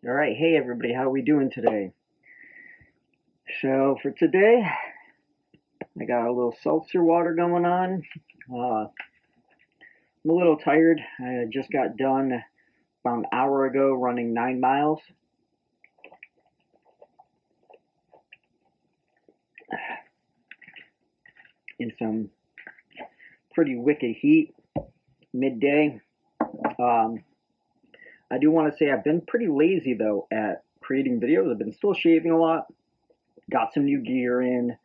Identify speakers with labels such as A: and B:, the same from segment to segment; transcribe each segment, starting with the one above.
A: All right, hey everybody, how are we doing today? So for today, I got a little seltzer water going on. I'm a little tired. I just got done about an hour ago running 9 miles in some pretty wicked heat, midday. Um, I do want to say I've been pretty lazy though at creating videos. I've been still shaving a lot. Got some new gear in.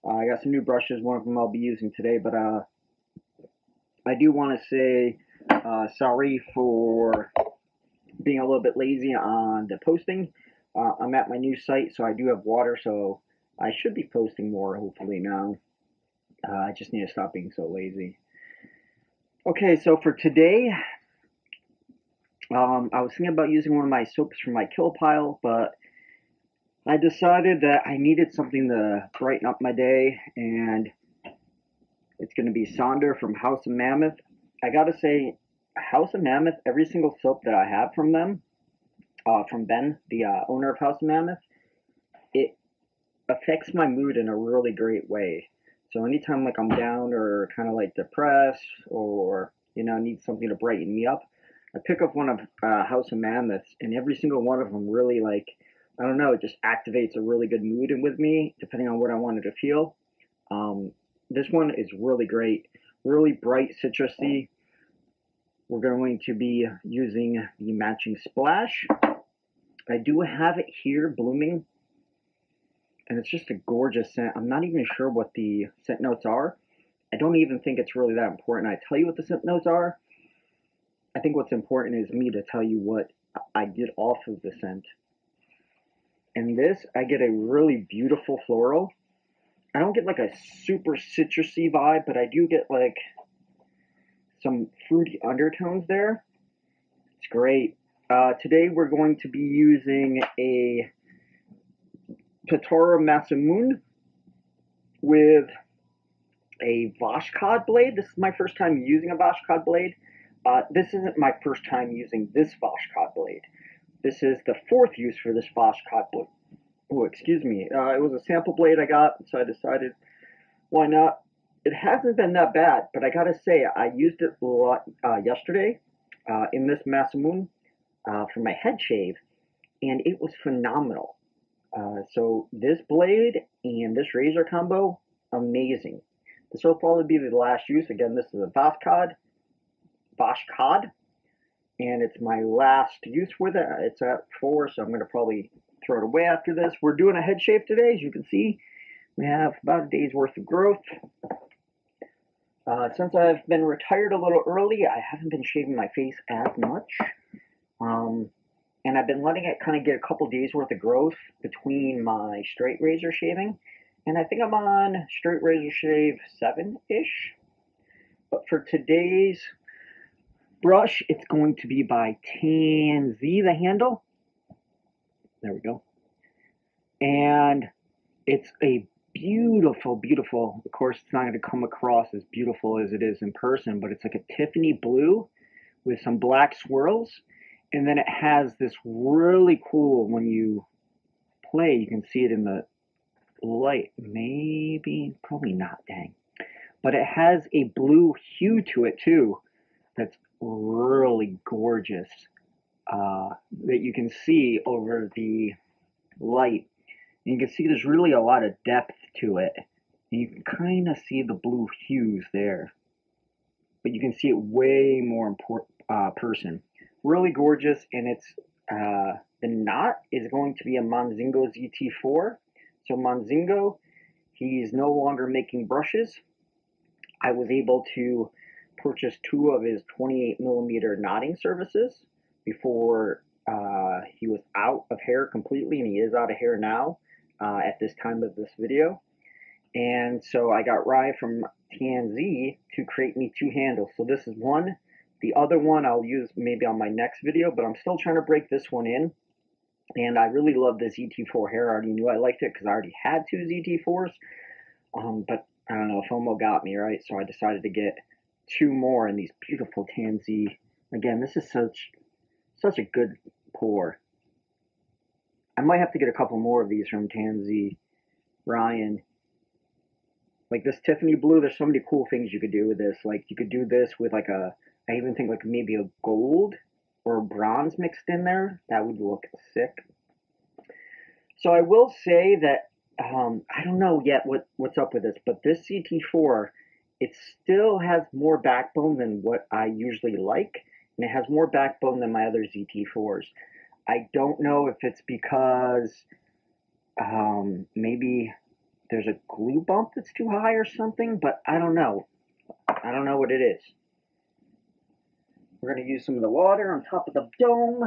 A: I got some new brushes. One of them I'll be using today, but I do want to say sorry for being a little bit lazy on the posting. I'm at my new site, so I do have water, so I should be posting more hopefully now. I just need to stop being so lazy. Okay, so for today, I was thinking about using one of my soaps from my kill pile, but I decided that I needed something to brighten up my day, and it's going to be Sonder from House of Mammoth. I gotta say, House of Mammoth, every single soap that I have from them, from Ben, the owner of House of Mammoth, it affects my mood in a really great way. So anytime like I'm down or kind of like depressed or need something to brighten me up, I pick up one of House of Mammoths, and every single one of them really I don't know, it just activates a really good mood with me depending on what I wanted to feel. This one is really great, really bright citrusy. We're going to be using the matching splash. I do have it here blooming, and it's just a gorgeous scent. I'm not even sure what the scent notes are. I don't even think it's really that important. I tell you what the scent notes are. I think what's important is me to tell you what I get off of the scent. And this, I get a really beautiful floral. I don't get like a super citrusy vibe, but I do get like some fruity undertones there. It's great. Today we're going to be using a Tatara Masamune with a Voskhod blade. This is my first time using a Voskhod blade. This isn't my first time using this Voskhod blade. This is the fourth use for this Voskhod blade. Oh, excuse me. It was a sample blade I got, so I decided why not. It hasn't been that bad, but I gotta say, I used it a lot yesterday in this Masamune for my head shave, and it was phenomenal. So this blade and this razor combo, amazing. This will probably be the last use. Again, this is a Voskhod, and it's my last use with it. It's at 4, so I'm going to probably throw it away after this. We're doing a head shave today, as you can see. We have about a day's worth of growth. Since I've been retired a little early, I haven't been shaving my face as much. And I've been letting it kind of get a couple days worth of growth between my straight razor shaving. And I think I'm on straight razor shave 7-ish. But for today's brush, it's going to be by TanZ, the handle. There we go. And it's a beautiful, beautiful, of course it's not going to come across as beautiful as it is in person, but it's like a Tiffany blue with some black swirls. And then it has this really cool, when you play, you can see it in the light. Maybe, probably not, dang. But it has a blue hue to it too that's really gorgeous, that you can see over the light. And you can see there's really a lot of depth to it. And you can kind of see the blue hues there. But you can see it way more in person. Really gorgeous, and it's the knot is going to be a Mozingo ZT4. So Mozingo, he's no longer making brushes. I was able to purchase 2 of his 28mm knotting services before he was out of hair completely, and he is out of hair now at this time of this video. And so I got Rye from TanZ to create me 2 handles. So this is one. The other one I'll use maybe on my next video, but I'm still trying to break this one in. And I really love the ZT4 hair. I already knew I liked it because I already had 2 ZT4s. But I don't know, FOMO got me, right? So I decided to get 2 more in these beautiful TanZ. Again, this is such a good pour. I might have to get a couple more of these from TanZ, Ryan. Like this Tiffany blue, there's so many cool things you could do with this. Like you could do this with like I even think like maybe a gold or a bronze mixed in there. That would look sick. So I will say that I don't know yet what's up with this, but this ZT4, it still has more backbone than what I usually like, and it has more backbone than my other ZT4s. I don't know if it's because maybe there's a glue bump that's too high or something, but I don't know. I don't know what it is. We're going to use some of the water on top of the dome.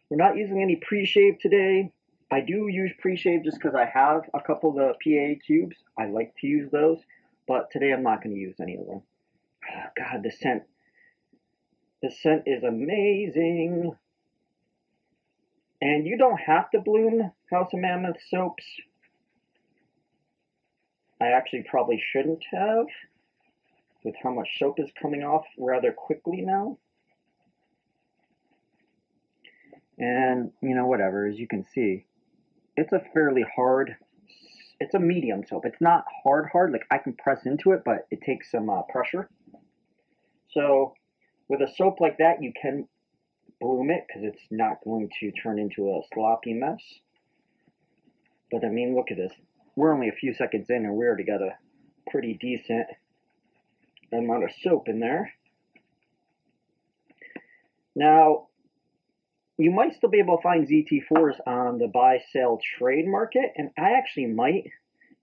A: We're not using any pre-shave today. I do use pre-shave just because I have a couple of the PA cubes. I like to use those, but today I'm not going to use any of them. Oh, God, the scent. The scent is amazing. And you don't have to bloom House of Mammoth soaps. I actually probably shouldn't have, with how much soap is coming off rather quickly now. And, you know, whatever, as you can see, it's a fairly hard, it's a medium soap. It's not hard, like I can press into it, but it takes some pressure. So with a soap like that, you can bloom it because it's not going to turn into a sloppy mess. But I mean, look at this. We're only a few seconds in and we already got a pretty decent amount of soap in there. Now, you might still be able to find ZT4s on the buy, sell, trade market, and I actually might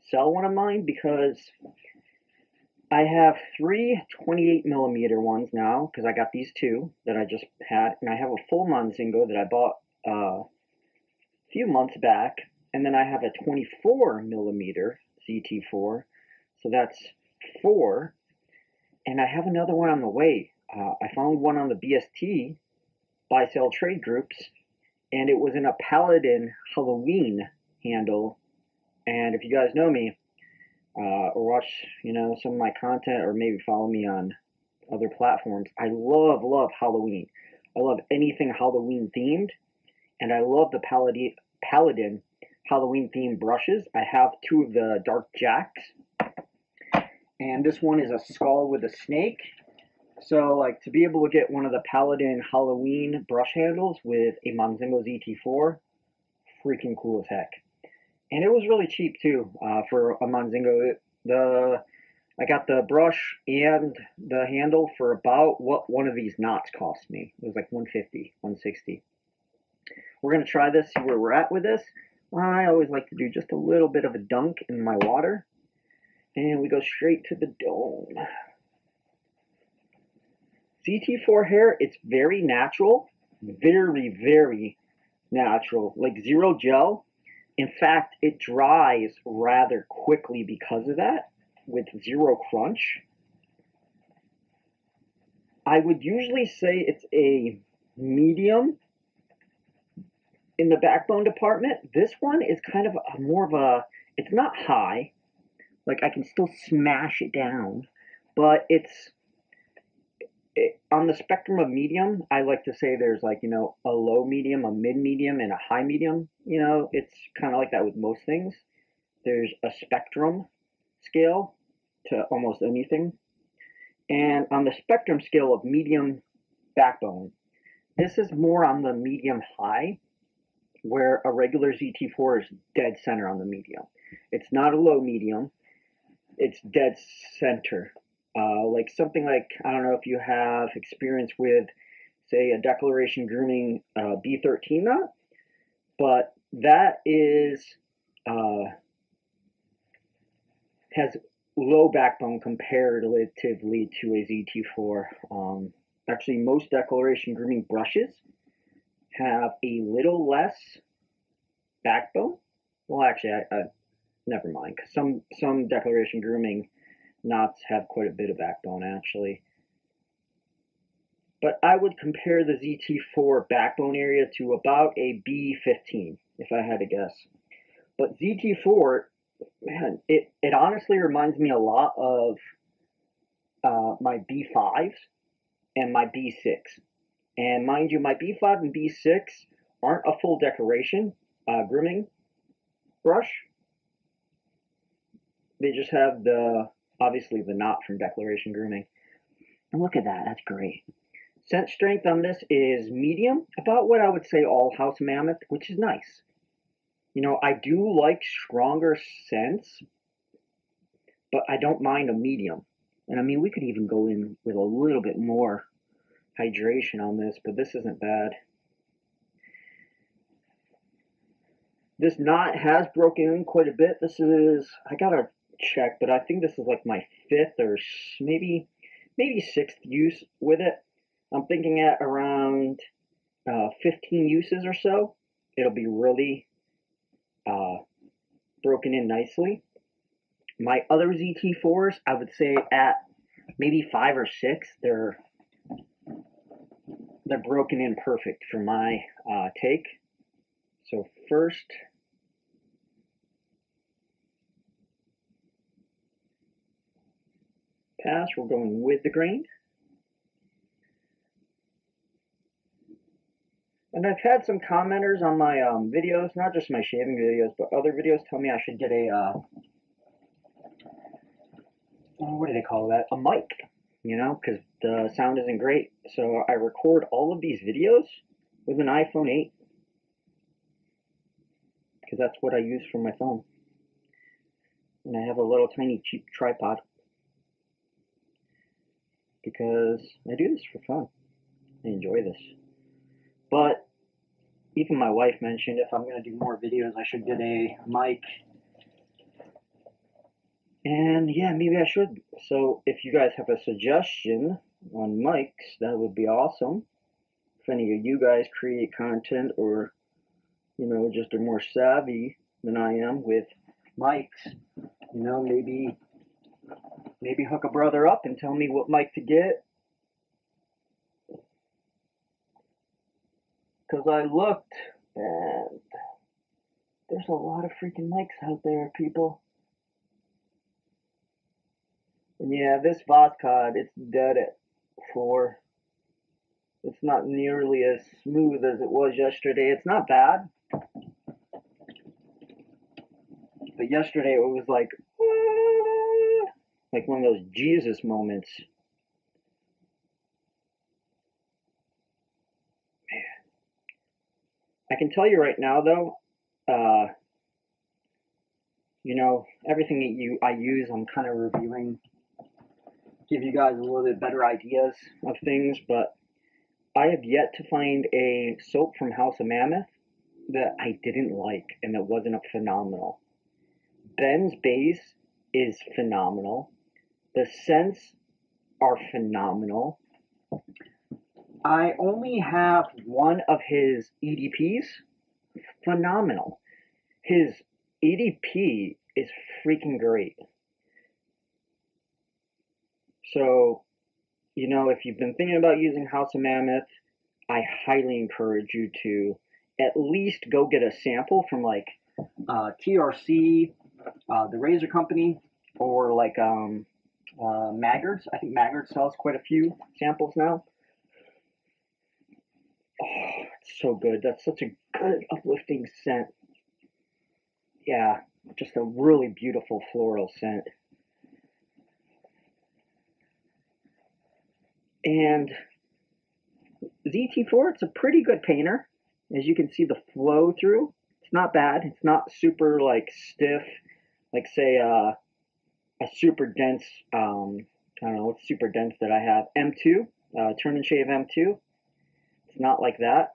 A: sell one of mine because I have 3 28mm ones now, because I got these two that I just had, and I have a full Mozingo that I bought a few months back, and then I have a 24mm ZT4, so that's 4, and I have another one on the way. I found one on the BST, buy, sell, trade groups, and it was in a Paladin Halloween handle, and if you guys know me, or watch, you know, some of my content, or maybe follow me on other platforms, I love Halloween. I love anything Halloween themed, and I love the Paladin Halloween themed brushes. I have 2 of the Dark Jacks, and this one is a skull with a snake. So, like, to be able to get one of the Paladin Halloween brush handles with a Mozingo ZT4, freaking cool as heck. And it was really cheap too for a Mozingo. I got the brush and the handle for about what one of these knots cost me. It was like $150, $160. We're gonna try this, see where we're at with this. I always like to do just a little bit of a dunk in my water, and we go straight to the dome. ZT4 hair, it's very natural, very natural, like zero gel. In fact, it dries rather quickly because of that, with zero crunch. I would usually say it's a medium in the backbone department. This one is kind of more of a, it's not high, like I can still smash it down, but it's, on the spectrum of medium, I like to say there's like, you know, a low medium, a mid medium, and a high medium. You know, it's kind of like that with most things. There's a spectrum scale to almost anything. And on the spectrum scale of medium backbone, this is more on the medium high, where a regular ZT4 is dead center on the medium. It's not a low medium, it's dead center. Like something like, I don't know if you have experience with, say, a Declaration Grooming B13 knot, but that is, has low backbone comparatively to a ZT4. Actually, most Declaration Grooming brushes have a little less backbone. Well, actually, never mind, because some Declaration Grooming knots have quite a bit of backbone, actually. But I would compare the ZT4 backbone area to about a B15, if I had to guess. But ZT4, man, it honestly reminds me a lot of my B5s and my B6. And mind you, my B5 and B6 aren't a full decoration. grooming brush. They just have obviously the knot from Declaration Grooming. And look at that, that's great. Scent strength on this is medium, about what I would say all House Mammoth, which is nice. You know, I do like stronger scents, but I don't mind a medium. And I mean, we could even go in with a little bit more hydration on this, but this isn't bad. This knot has broken in quite a bit. This is, I gotta check, but I think this is like my 5th or maybe 6th use with it. I'm thinking at around 15 uses or so, it'll be really broken in nicely. My other ZT4s, I would say at maybe 5 or 6, they're broken in perfect for my take. So first, pass, we're going with the grain. And I've had some commenters on my videos, not just my shaving videos, but other videos, tell me I should get a, what do they call that? A mic, you know, because the sound isn't great. So I record all of these videos with an iPhone 8, because that's what I use for my phone. And I have a little tiny cheap tripod, because I do this for fun. I enjoy this. But even my wife mentioned if I'm going to do more videos, I should get a mic. And yeah, maybe I should. So if you guys have a suggestion on mics, that would be awesome. If any of you guys create content, or, you know, just are more savvy than I am with mics, you know, maybe hook a brother up and tell me what mic to get. Because I looked, and there's a lot of freaking mics out there, people. And yeah, this Voskhod, it's dead at 4. It's not nearly as smooth as it was yesterday. It's not bad. But yesterday it was like one of those Jesus moments. I can tell you right now, though, you know, everything that I use, I'm kind of reviewing, give you guys a little bit better ideas of things, but I have yet to find a soap from House of Mammoth that I didn't like and that wasn't phenomenal. Ben's base is phenomenal. The scents are phenomenal. I only have one of his EDPs. Phenomenal. His EDP is freaking great. So, you know, if you've been thinking about using House of Mammoth, I highly encourage you to at least go get a sample from like TRC, the razor company, or like Maggard's. I think Maggard sells quite a few samples now. Oh, it's so good. That's such a good, uplifting scent. Yeah, just a really beautiful floral scent. And ZT4, it's a pretty good painter. As you can see, the flow through, it's not bad. It's not super like stiff, like say a super dense, I don't know, what's super dense that I have? M2, Turn and Shave M2. It's not like that.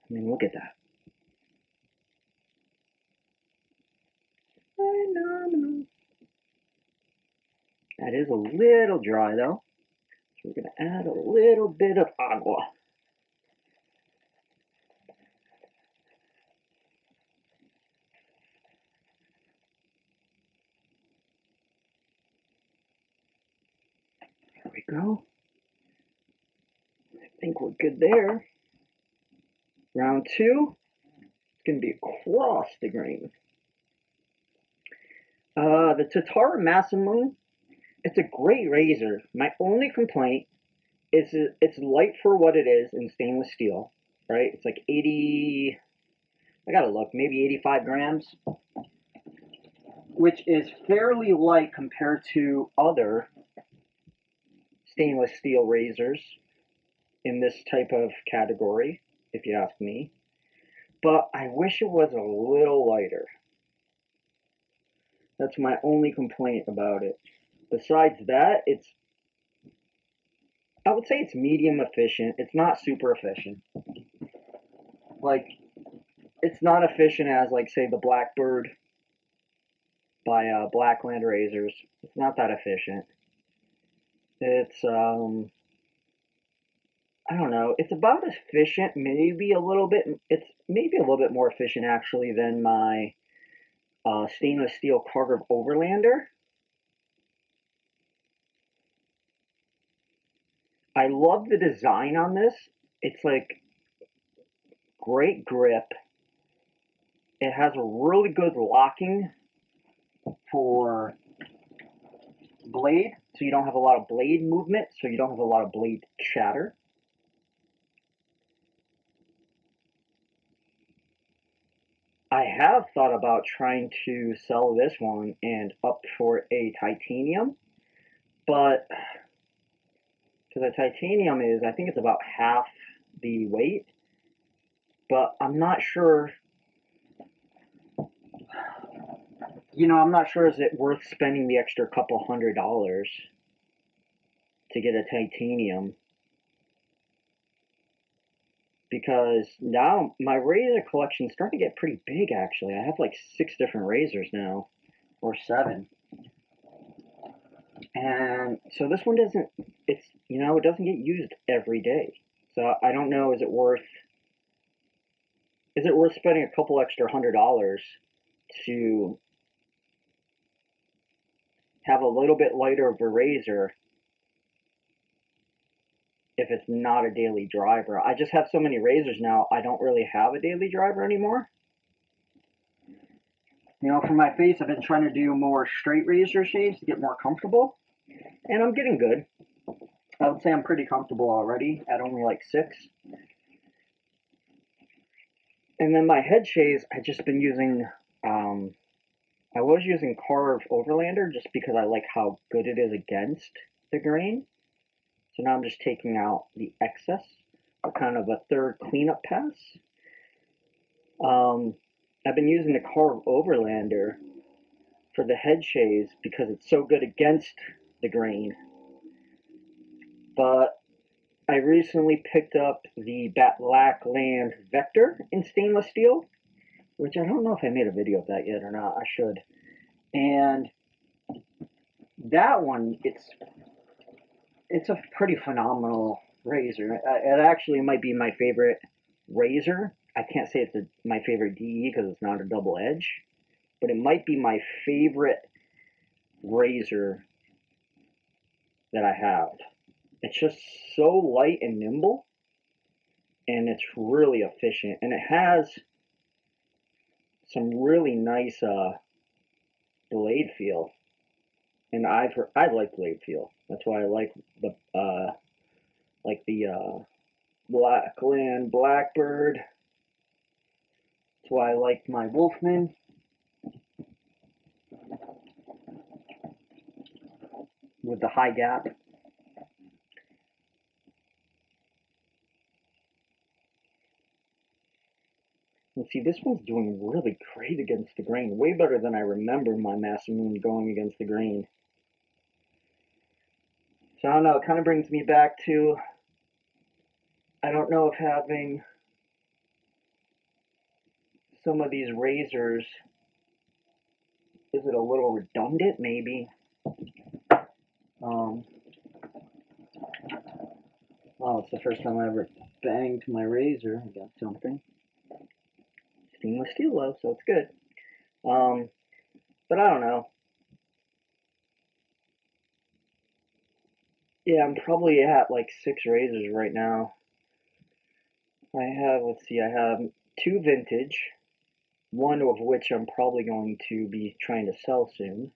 A: I mean, look at that. Phenomenal. That is a little dry though. So we're going to add a little bit of agua. There we go. think we're good there. Round 2, it's going to be across the grain. The Tatara Masamune, it's a great razor. My only complaint is it's light for what it is in stainless steel, right? It's like 80, I gotta look, maybe 85 grams, which is fairly light compared to other stainless steel razors in this type of category, if you ask me. But I wish it was a little lighter. That's my only complaint about it. Besides that, I would say it's medium efficient. It's not super efficient. Like, it's not efficient as, like, say, the Blackbird by Blackland Razors. It's not that efficient. It's, I don't know. It's about as efficient, maybe a little bit. It's maybe a little bit more efficient, actually, than my stainless steel Carver Overlander. I love the design on this. It's like great grip. It has a really good locking for blade, so you don't have a lot of blade movement, so you don't have a lot of blade chatter. I have thought about trying to sell this one and up for a titanium, but because the titanium is, I think it's about half the weight, but I'm not sure, you know, I'm not sure is it worth spending the extra couple $100 to get a titanium, because now my razor collection is starting to get pretty big, actually. I have like 6 different razors now, or 7. And so this one doesn't, it's, you know, it doesn't get used every day. So I don't know, is it worth spending a couple extra $100 to have a little bit lighter of a razor if it's not a daily driver? I just have so many razors now, I don't really have a daily driver anymore. You know, for my face, I've been trying to do more straight razor shaves to get more comfortable, and I'm getting good. I would say I'm pretty comfortable already at only like 6. And then my head shaves, I've just been using, I was using Carve Overlander just because I like how good it is against the grain. So now I'm just taking out the excess, kind of a third cleanup pass. I've been using the Carve Overlander for the head shaves because it's so good against the grain. But I recently picked up the Blackland Vector in stainless steel, which I don't know if I made a video of that yet or not. I should. And that one, it's a pretty phenomenal razor. It actually might be my favorite razor. I can't say it's my favorite DE because it's not a double edge, but it might be my favorite razor that I have. It's just so light and nimble, and it's really efficient, and it has some really nice blade feel, and I like blade feel. That's why I like the Blackland Blackbird. That's why I like my Wolfman. With the high gap. And see, this one's doing really great against the grain. Way better than I remember my Masamune going against the grain. So I don't know, it kind of brings me back to, I don't know if having some of these razors, is it a little redundant? Maybe. Well, it's the first time I ever banged my razor against something. Stainless steel though, so it's good. But I don't know. Yeah, I'm probably at like 6 razors right now. I have, let's see, I have two vintage, one of which I'm probably going to be trying to sell soon.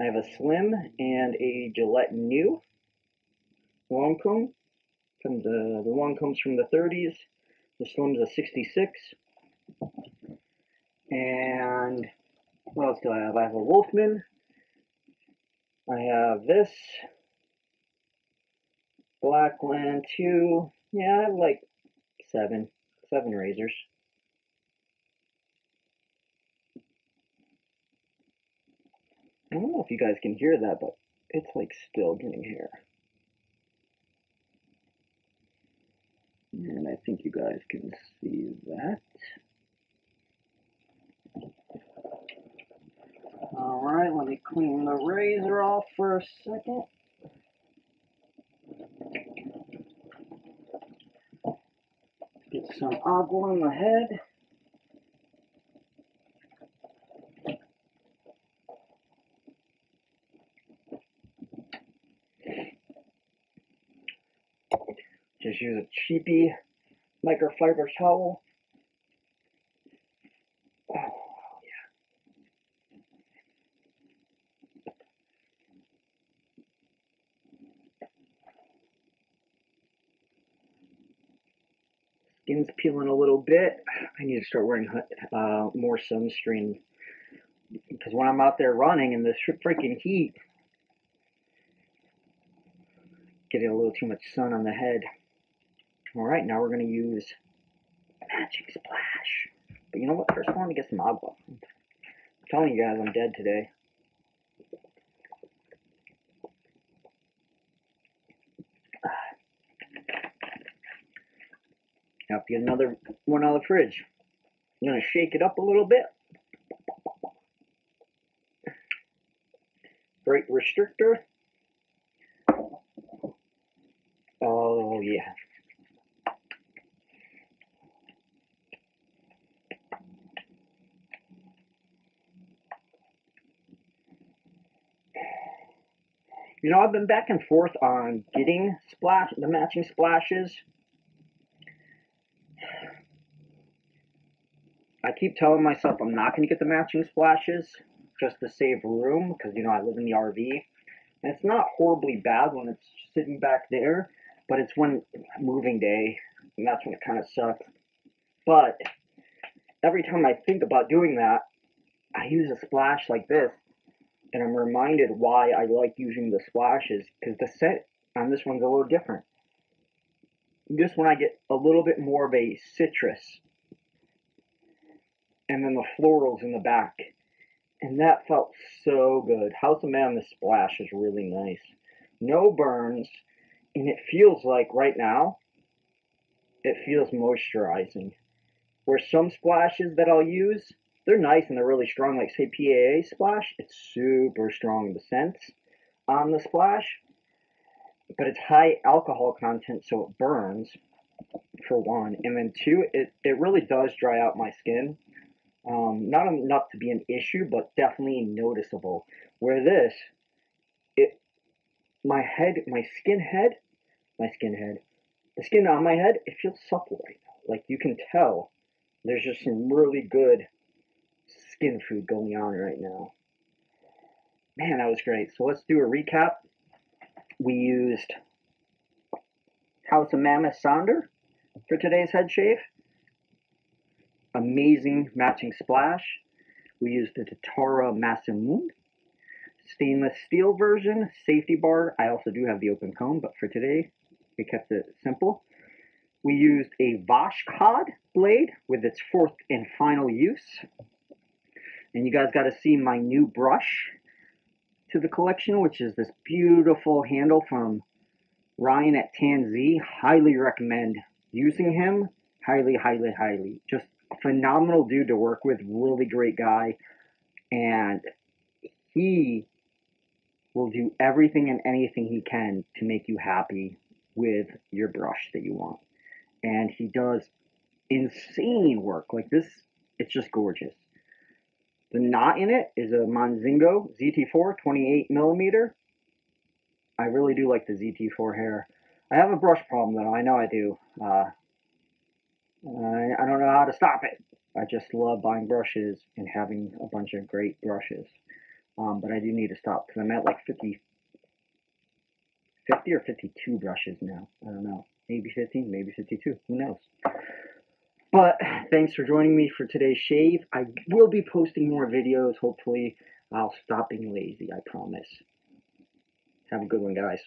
A: I have a Slim and a Gillette New long comb. The long comb's from the 30s. The Slim's a 66. And what else do I have? I have a Wolfman. I have this Blackland 2. Yeah, I have like seven razors. I don't know if you guys can hear that, but it's like still getting hair. And I think you guys can see that. Alright, let me clean the razor off for a second. Get some agua on the head. Just use a cheapy microfiber towel. Oh, yeah. Skin's peeling a little bit. I need to start wearing more sunscreen because when I'm out there running in this freaking heat, getting a little too much sun on the head. Alright, now we're going to use Matching Splash. But you know what? First I want to get some agua. I'm telling you guys I'm dead today. Now if you get another one out of the fridge, I'm going to shake it up a little bit. Great restrictor. Oh yeah. You know, I've been back and forth on getting the matching splashes. I keep telling myself I'm not going to get the matching splashes just to save room because, you know, I live in the RV. And it's not horribly bad when it's sitting back there, but it's when moving day, and that's when it kind of sucks. But every time I think about doing that, I use a splash like this, and I'm reminded why I like using the splashes, because the scent on this one's a little different. This one I get a little bit more of a citrus, and then the florals in the back. And that felt so good. House of Mammoth splash is really nice. No burns, and it feels like right now, it feels moisturizing. Where some splashes that I'll use, they're nice and they're really strong, like say PAA splash, it's super strong, the scents on the splash, but it's high alcohol content, so it burns, for one, and then two, it really does dry out my skin. Not enough to be an issue, but definitely noticeable. Where this, the skin on my head, it feels supple right now. Like you can tell, there's just some really good skin food going on right now. Man, that was great. So let's do a recap. We used House of Mammoth Sonder for today's head shave. Amazing matching splash. We used the Tatara Masamune stainless steel version, safety bar. I also do have the open comb, but for today, we kept it simple. We used a Voskhod blade with its fourth and final use. And you guys got to see my new brush to the collection, which is this beautiful handle from Ryan at TanZ. Highly recommend using him. Highly, highly, highly. Just a phenomenal dude to work with. Really great guy. And he will do everything and anything he can to make you happy with your brush that you want. And he does insane work. Like this, it's just gorgeous. The knot in it is a Mozingo ZT4 28mm. I really do like the ZT4 hair. I have a brush problem though, I know I do. I don't know how to stop it. I just love buying brushes and having a bunch of great brushes. But I do need to stop because I'm at like 50 or 52 brushes now. I don't know. Maybe 50, maybe 52. Who knows? But thanks for joining me for today's shave. I will be posting more videos. Hopefully, I'll stop being lazy. I promise. Have a good one, guys.